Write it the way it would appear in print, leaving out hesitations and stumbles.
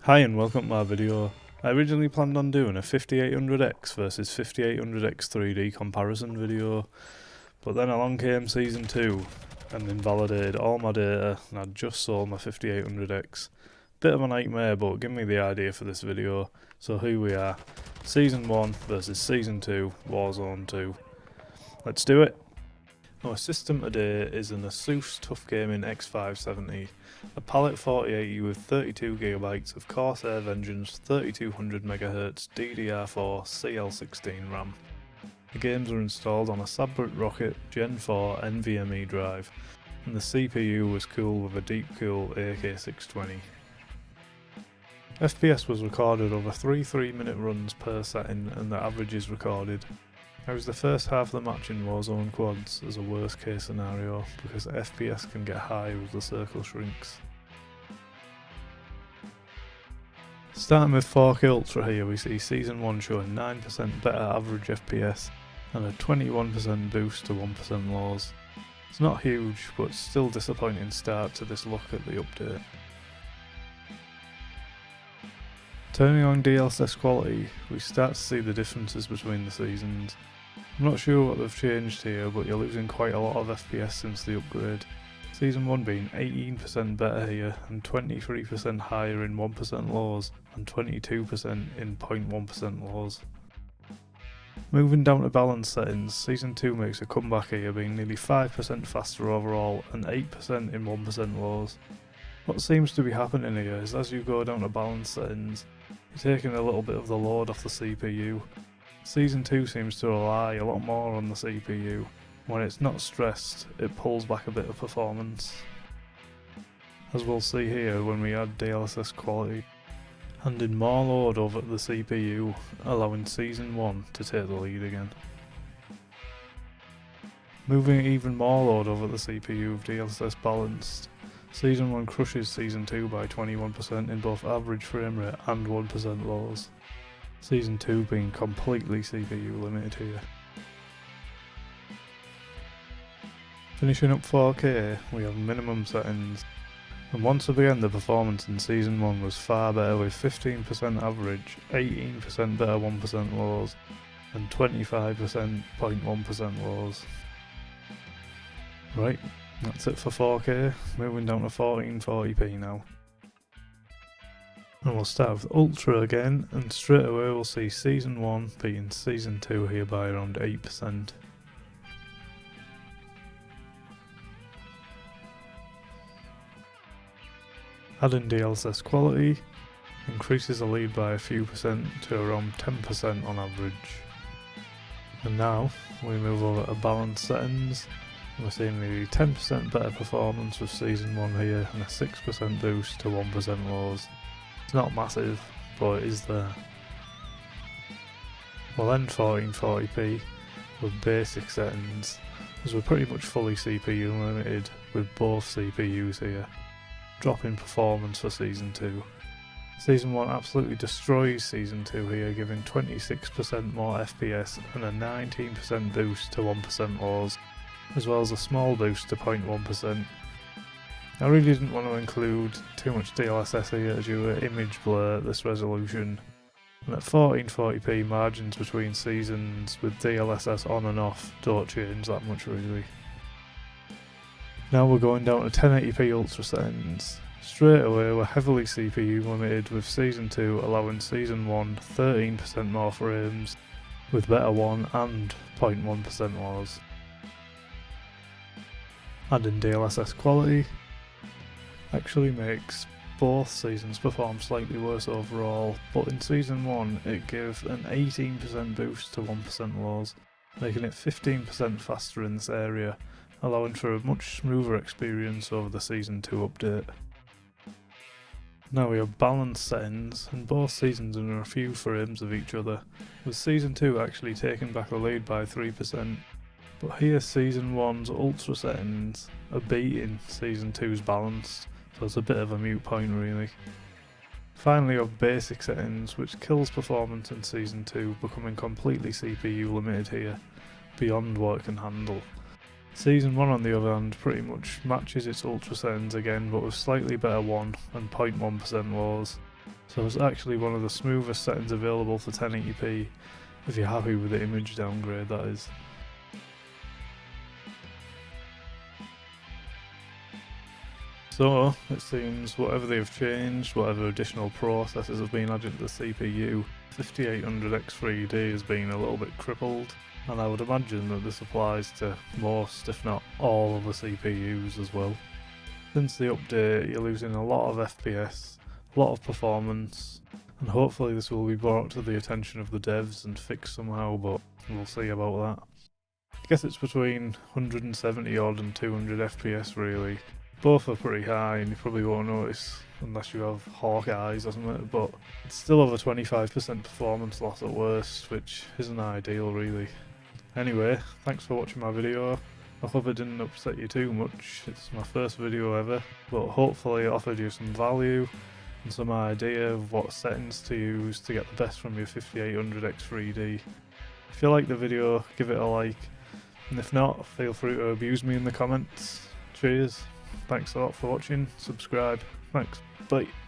Hi and welcome to my video. I originally planned on doing a 5800X versus 5800X 3D comparison video, but then along came Season 2 and invalidated all my data and I'd just sold my 5800X. Bit of a nightmare, but give me the idea for this video. So here we are, Season 1 versus Season 2, Warzone 2. Let's do it! Our system today is an Asus TUF Gaming X570, a Palette 4080 with 32GB of Corsair Vengeance 3200MHz DDR4 CL16 RAM. The games are installed on a Sabrent Rocket Gen 4 NVMe drive, and the CPU was cooled with a Deepcool AK620. FPS was recorded over 3 3-minute runs per setting and the average is recorded. I was the first half of the match in Warzone quads as a worst case scenario because FPS can get high as the circle shrinks. Starting with 4K Ultra here, we see Season 1 showing 9% better average FPS and a 21% boost to 1% lows. It's not huge, but still disappointing start to this look at the update. Turning on DLSS quality, we start to see the differences between the seasons. I'm not sure what they've changed here, but you're losing quite a lot of FPS since the upgrade. Season 1 being 18% better here and 23% higher in 1% lows and 22% in 0.1% lows. Moving down to balance settings, Season 2 makes a comeback here, being nearly 5% faster overall and 8% in 1% lows. What seems to be happening here is as you go down to balance settings, you're taking a little bit of the load off the CPU. Season 2 seems to rely a lot more on the CPU. When it's not stressed, it pulls back a bit of performance. As we'll see here when we add DLSS quality, handing more load over to the CPU, allowing Season 1 to take the lead again. Moving even more load over the CPU with DLSS balanced, Season 1 crushes Season 2 by 21% in both average frame rate and 1% lows. Season 2 being completely CPU limited here. Finishing up 4K, we have minimum settings, and once again the performance in Season 1 was far better with 15% average, 18% better 1% lows, and 25% 0.1% lows. Right, that's it for 4K, moving down to 1440p now. And we'll start with Ultra again, and straight away we'll see Season 1 beating Season 2 here by around 8%. Adding DLSS quality increases the lead by a few percent to around 10% on average. And now we move over to balance settings. We're seeing nearly 10% better performance with Season 1 here and a 6% boost to 1% lows. It's not massive, but it is there. We'll end 1440p with basic settings, as we're pretty much fully CPU limited with both CPUs here, dropping performance for Season 2. Season 1 absolutely destroys Season 2 here, giving 26% more FPS and a 19% boost to 1% lows, as well as a small boost to 0.1%. I really didn't want to include too much DLSS here due to image blur at this resolution, and at 1440p margins between seasons with DLSS on and off don't change that much really. Now we're going down to 1080p Ultra settings. Straight away we're heavily CPU limited with Season 2 allowing Season 1 13% more frames with better 1 and 0.1% lows. Adding DLSS quality actually makes both seasons perform slightly worse overall, but in Season 1 it gave an 18% boost to 1% lows, making it 15% faster in this area, allowing for a much smoother experience over the Season 2 update. Now we have balance settings, and both seasons are in a few frames of each other, with Season 2 actually taking back the lead by 3%. But here Season 1's Ultra settings are beating Season 2's balanced, so it's a bit of a moot point really. Finally we have basic settings, which kills performance in Season 2, becoming completely CPU limited here, beyond what it can handle. Season 1 on the other hand pretty much matches its Ultra settings again, but with slightly better 1 and 0.1% lows, So it's actually one of the smoothest settings available for 1080p, if you're happy with the image downgrade, that is. So, it seems whatever they've changed, whatever additional processors have been added to the CPU, 5800X3D has been a little bit crippled, and I would imagine that this applies to most, if not all, of the CPUs as well. Since the update, you're losing a lot of FPS, a lot of performance, and hopefully this will be brought to the attention of the devs and fixed somehow, but we'll see about that. I guess it's between 170 odd and 200 FPS really. Both are pretty high and you probably won't notice unless you have hawk eyes or something, but it's still over 25% performance loss at worst, which isn't ideal really. Anyway, thanks for watching my video. I hope it didn't upset you too much. It's my first video ever, but hopefully it offered you some value and some idea of what settings to use to get the best from your 5800X3D. If you like the video, give it a like, and if not, feel free to abuse me in the comments. Cheers. Thanks a lot for watching, subscribe, thanks, bye.